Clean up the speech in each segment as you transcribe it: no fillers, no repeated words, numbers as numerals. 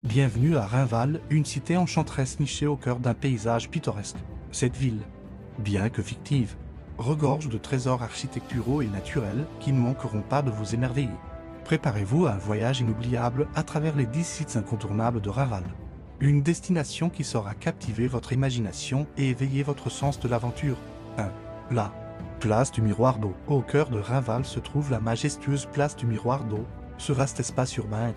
Bienvenue à Rainval, une cité enchanteresse nichée au cœur d'un paysage pittoresque. Cette ville, bien que fictive, regorge de trésors architecturaux et naturels qui ne manqueront pas de vous émerveiller. Préparez-vous à un voyage inoubliable à travers les 10 sites incontournables de Rainval. Une destination qui saura captiver votre imagination et éveiller votre sens de l'aventure. 1. La place du Miroir d'eau. Au cœur de Rainval se trouve la majestueuse place du Miroir d'eau, ce vaste espace urbain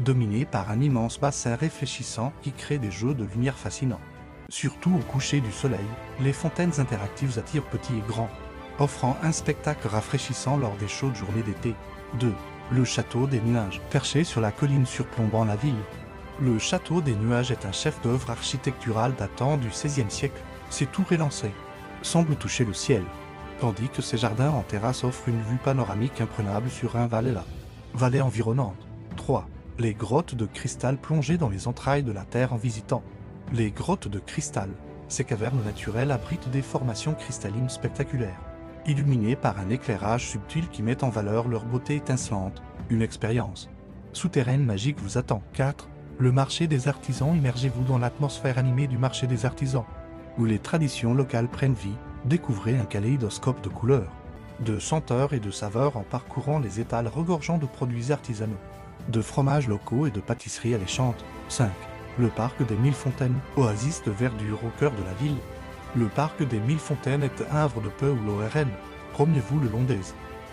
dominé par un immense bassin réfléchissant qui crée des jeux de lumière fascinants. Surtout au coucher du soleil, les fontaines interactives attirent petits et grands, offrant un spectacle rafraîchissant lors des chaudes journées d'été. 2. Le château des Nuages. Perché sur la colline surplombant la ville, le château des Nuages est un chef-d'œuvre architectural datant du XVIe siècle. Ses tours élancées semblent toucher le ciel, tandis que ses jardins en terrasse offrent une vue panoramique imprenable sur Rainval et la vallée environnante. 3. Les grottes de cristal plongées dans les entrailles de la Terre en visitant. Les grottes de cristal, ces cavernes naturelles abritent des formations cristallines spectaculaires, illuminées par un éclairage subtil qui met en valeur leur beauté étincelante. Une expérience souterraine magique vous attend. 4. Le marché des artisans. Immergez-vous dans l'atmosphère animée du marché des artisans, où les traditions locales prennent vie. Découvrez un kaléidoscope de couleurs, de senteurs et de saveurs en parcourant les étals regorgeant de produits artisanaux, de fromages locaux et de pâtisseries alléchantes. 5. Le parc des 1000 fontaines. Oasis de verdure au cœur de la ville, le parc des 1000 fontaines est un havre de paix où l'eau est reine. Promenez-vous le long des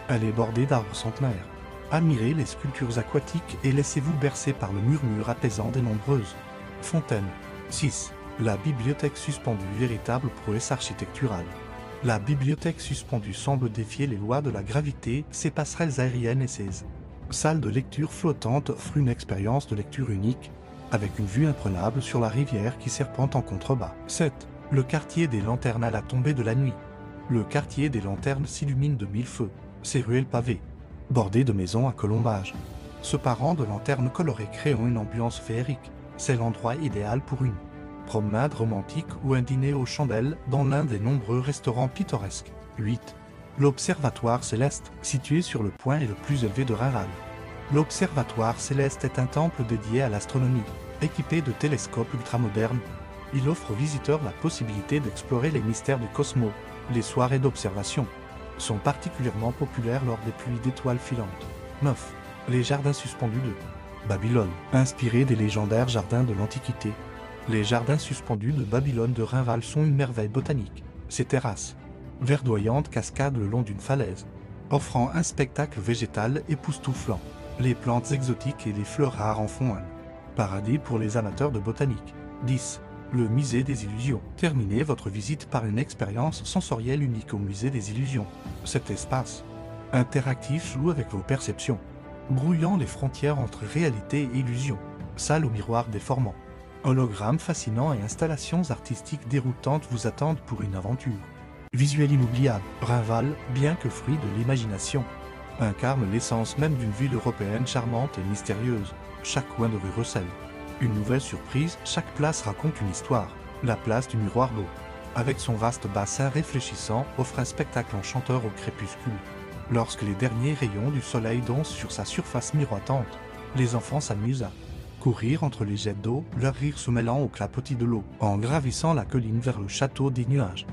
allées bordées d'arbres centenaires. Admirez les sculptures aquatiques et laissez-vous bercer par le murmure apaisant des nombreuses fontaines. 6. La bibliothèque suspendue. Véritable prouesse architecturale. La bibliothèque suspendue semble défier les lois de la gravité. Ses passerelles aériennes et ses salles de lecture flottantes offrent une expérience de lecture unique, avec une vue imprenable sur la rivière qui serpente en contrebas. 7. Le quartier des lanternes. À la tombée de la nuit, le quartier des lanternes s'illumine de 1000 feux. Ses ruelles pavées, bordées de maisons à colombages, se parant de lanternes colorées créant une ambiance féerique. C'est l'endroit idéal pour une promenade romantique ou un dîner aux chandelles dans l'un des nombreux restaurants pittoresques. 8. L'Observatoire Céleste, situé sur le point le plus élevé de Rainval. L'Observatoire Céleste est un temple dédié à l'astronomie, équipé de télescopes ultramodernes. Il offre aux visiteurs la possibilité d'explorer les mystères du cosmos. Les soirées d'observation sont particulièrement populaires lors des pluies d'étoiles filantes. 9. Les jardins suspendus de Babylone. Inspirés des légendaires jardins de l'Antiquité, les jardins suspendus de Babylone de Rainval sont une merveille botanique. Ces terrasses verdoyantes cascadent le long d'une falaise, offrant un spectacle végétal époustouflant. Les plantes exotiques et les fleurs rares en font un paradis pour les amateurs de botanique. 10. Le musée des illusions. Terminez votre visite par une expérience sensorielle unique au musée des illusions. Cet espace interactif joue avec vos perceptions, brouillant les frontières entre réalité et illusion. Salle au miroir déformant, hologrammes fascinants et installations artistiques déroutantes vous attendent pour une aventure visuelle inoubliable. Rainval, bien que fruit de l'imagination, incarne l'essence même d'une ville européenne charmante et mystérieuse. Chaque coin de rue recèle une nouvelle surprise, chaque place raconte une histoire. La place du Miroir d'eau, avec son vaste bassin réfléchissant, offre un spectacle enchanteur au crépuscule. Lorsque les derniers rayons du soleil dansent sur sa surface miroitante, les enfants s'amusent à courir entre les jets d'eau, leur rire se mêlant au clapotis de l'eau. En gravissant la colline vers le château des Nuages,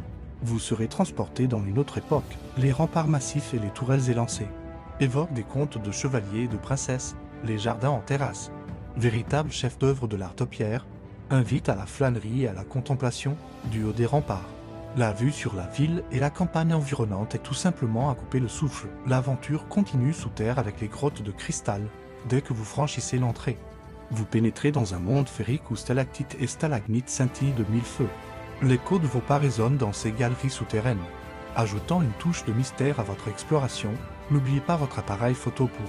vous serez transporté dans une autre époque. Les remparts massifs et les tourelles élancées évoquent des contes de chevaliers et de princesses. Les jardins en terrasse, véritable chef-d'œuvre de l'art topiaire, invitent à la flânerie et à la contemplation. Du haut des remparts, la vue sur la ville et la campagne environnante est tout simplement à couper le souffle. L'aventure continue sous terre avec les grottes de cristal. Dès que vous franchissez l'entrée, vous pénétrez dans un monde féerique où stalactites et stalagmites scintillent de 1000 feux. L'écho de vos pas résonne dans ces galeries souterraines, ajoutant une touche de mystère à votre exploration. N'oubliez pas votre appareil photo pour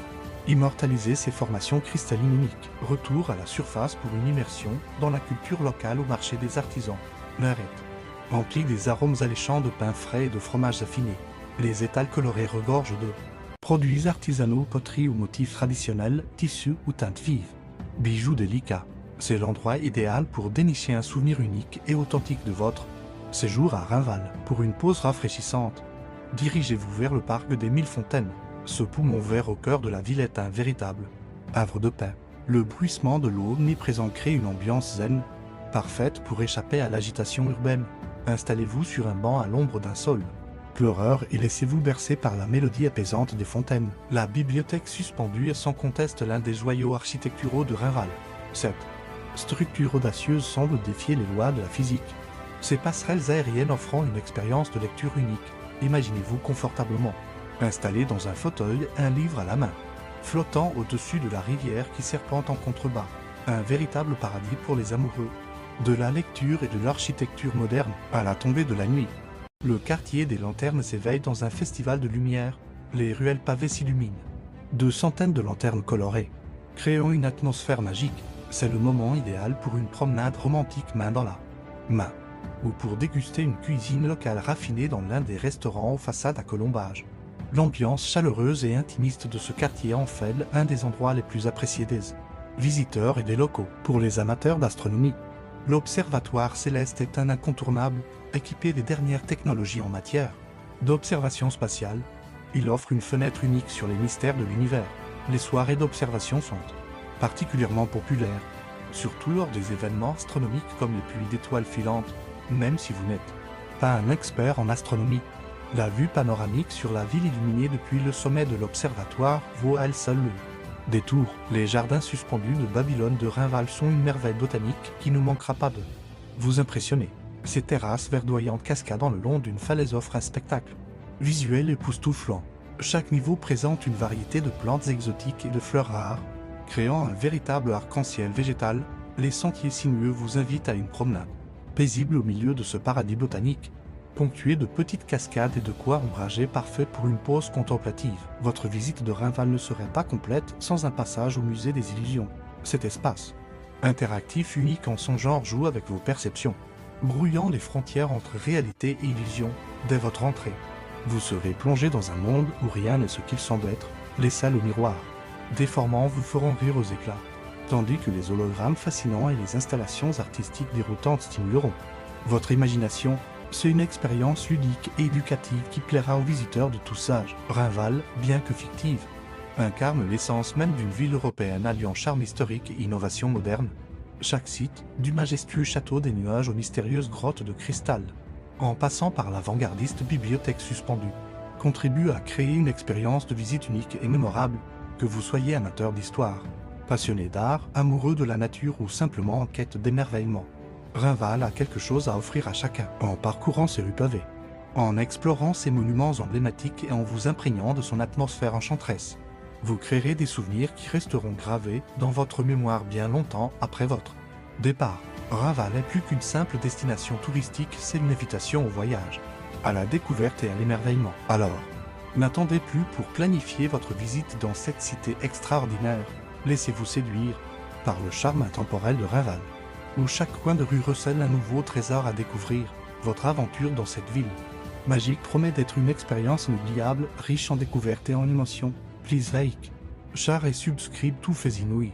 immortaliser ces formations cristallines uniques. Retour à la surface pour une immersion dans la culture locale au marché des artisans. L'air est rempli des arômes alléchants de pain frais et de fromages affinés. Les étals colorés regorgent de produits artisanaux, poteries ou motifs traditionnels, tissus ou teintes vives. Bijoux délicats. C'est l'endroit idéal pour dénicher un souvenir unique et authentique de votre séjour à Rainval. Pour une pause rafraîchissante, dirigez-vous vers le parc des 1000 fontaines. Ce poumon vert au cœur de la ville est un véritable havre de paix. Le bruissement de l'eau omniprésent crée une ambiance zen, parfaite pour échapper à l'agitation urbaine. Installez-vous sur un banc à l'ombre d'un saule pleureur et laissez-vous bercer par la mélodie apaisante des fontaines. La bibliothèque suspendue est sans conteste l'un des joyaux architecturaux de Rainval. Cette structure audacieuse semble défier les lois de la physique. Ses passerelles aériennes offrant une expérience de lecture unique. Imaginez-vous confortablement, installé dans un fauteuil, un livre à la main, flottant au-dessus de la rivière qui serpente en contrebas. Un véritable paradis pour les amoureux de la lecture et de l'architecture moderne. À la tombée de la nuit, le quartier des lanternes s'éveille dans un festival de lumière. Les ruelles pavées s'illuminent de centaines de lanternes colorées, créant une atmosphère magique. C'est le moment idéal pour une promenade romantique main dans la main, ou pour déguster une cuisine locale raffinée dans l'un des restaurants aux façades à colombage. L'ambiance chaleureuse et intimiste de ce quartier en fait l'un des endroits les plus appréciés des visiteurs et des locaux. Pour les amateurs d'astronomie, l'Observatoire Céleste est un incontournable, équipé des dernières technologies en matière d'observation spatiale. Il offre une fenêtre unique sur les mystères de l'univers. Les soirées d'observation sont particulièrement populaires, surtout lors des événements astronomiques comme les pluies d'étoiles filantes. Même si vous n'êtes pas un expert en astronomie, la vue panoramique sur la ville illuminée depuis le sommet de l'observatoire vaut à elle seule le détour. Les jardins suspendus de Babylone de Rainval sont une merveille botanique qui ne manquera pas de vous impressionner. Ces terrasses verdoyantes cascadant le long d'une falaise offrent un spectacle visuel époustouflant. Chaque niveau présente une variété de plantes exotiques et de fleurs rares, créant un véritable arc-en-ciel végétal. Les sentiers sinueux vous invitent à une promenade paisible au milieu de ce paradis botanique, ponctué de petites cascades et de coins ombragés parfaits pour une pause contemplative. Votre visite de Rainval ne serait pas complète sans un passage au musée des illusions. Cet espace interactif unique en son genre joue avec vos perceptions, brouillant les frontières entre réalité et illusion. Dès votre entrée, vous serez plongé dans un monde où rien n'est ce qu'il semble être. Les salles au miroir déformants vous feront rire aux éclats, tandis que les hologrammes fascinants et les installations artistiques déroutantes stimuleront votre imagination. C'est une expérience ludique et éducative qui plaira aux visiteurs de tous âges. Rainval, bien que fictive, incarne l'essence même d'une ville européenne alliant charme historique et innovation moderne. Chaque site, du majestueux château des nuages aux mystérieuses grottes de cristal, en passant par l'avant-gardiste bibliothèque suspendue, contribue à créer une expérience de visite unique et mémorable. Que vous soyez amateur d'histoire, passionné d'art, amoureux de la nature ou simplement en quête d'émerveillement, Rainval a quelque chose à offrir à chacun. En parcourant ses rues pavées, en explorant ses monuments emblématiques et en vous imprégnant de son atmosphère enchanteresse, vous créerez des souvenirs qui resteront gravés dans votre mémoire bien longtemps après votre départ. Rainval n'est plus qu'une simple destination touristique, c'est une invitation au voyage, à la découverte et à l'émerveillement. Alors, n'attendez plus pour planifier votre visite dans cette cité extraordinaire. Laissez-vous séduire par le charme intemporel de Rainval, où chaque coin de rue recèle un nouveau trésor à découvrir. Votre aventure dans cette ville magique promet d'être une expérience inoubliable, riche en découvertes et en émotions. Please like, share et subscribe, tout fait inouï.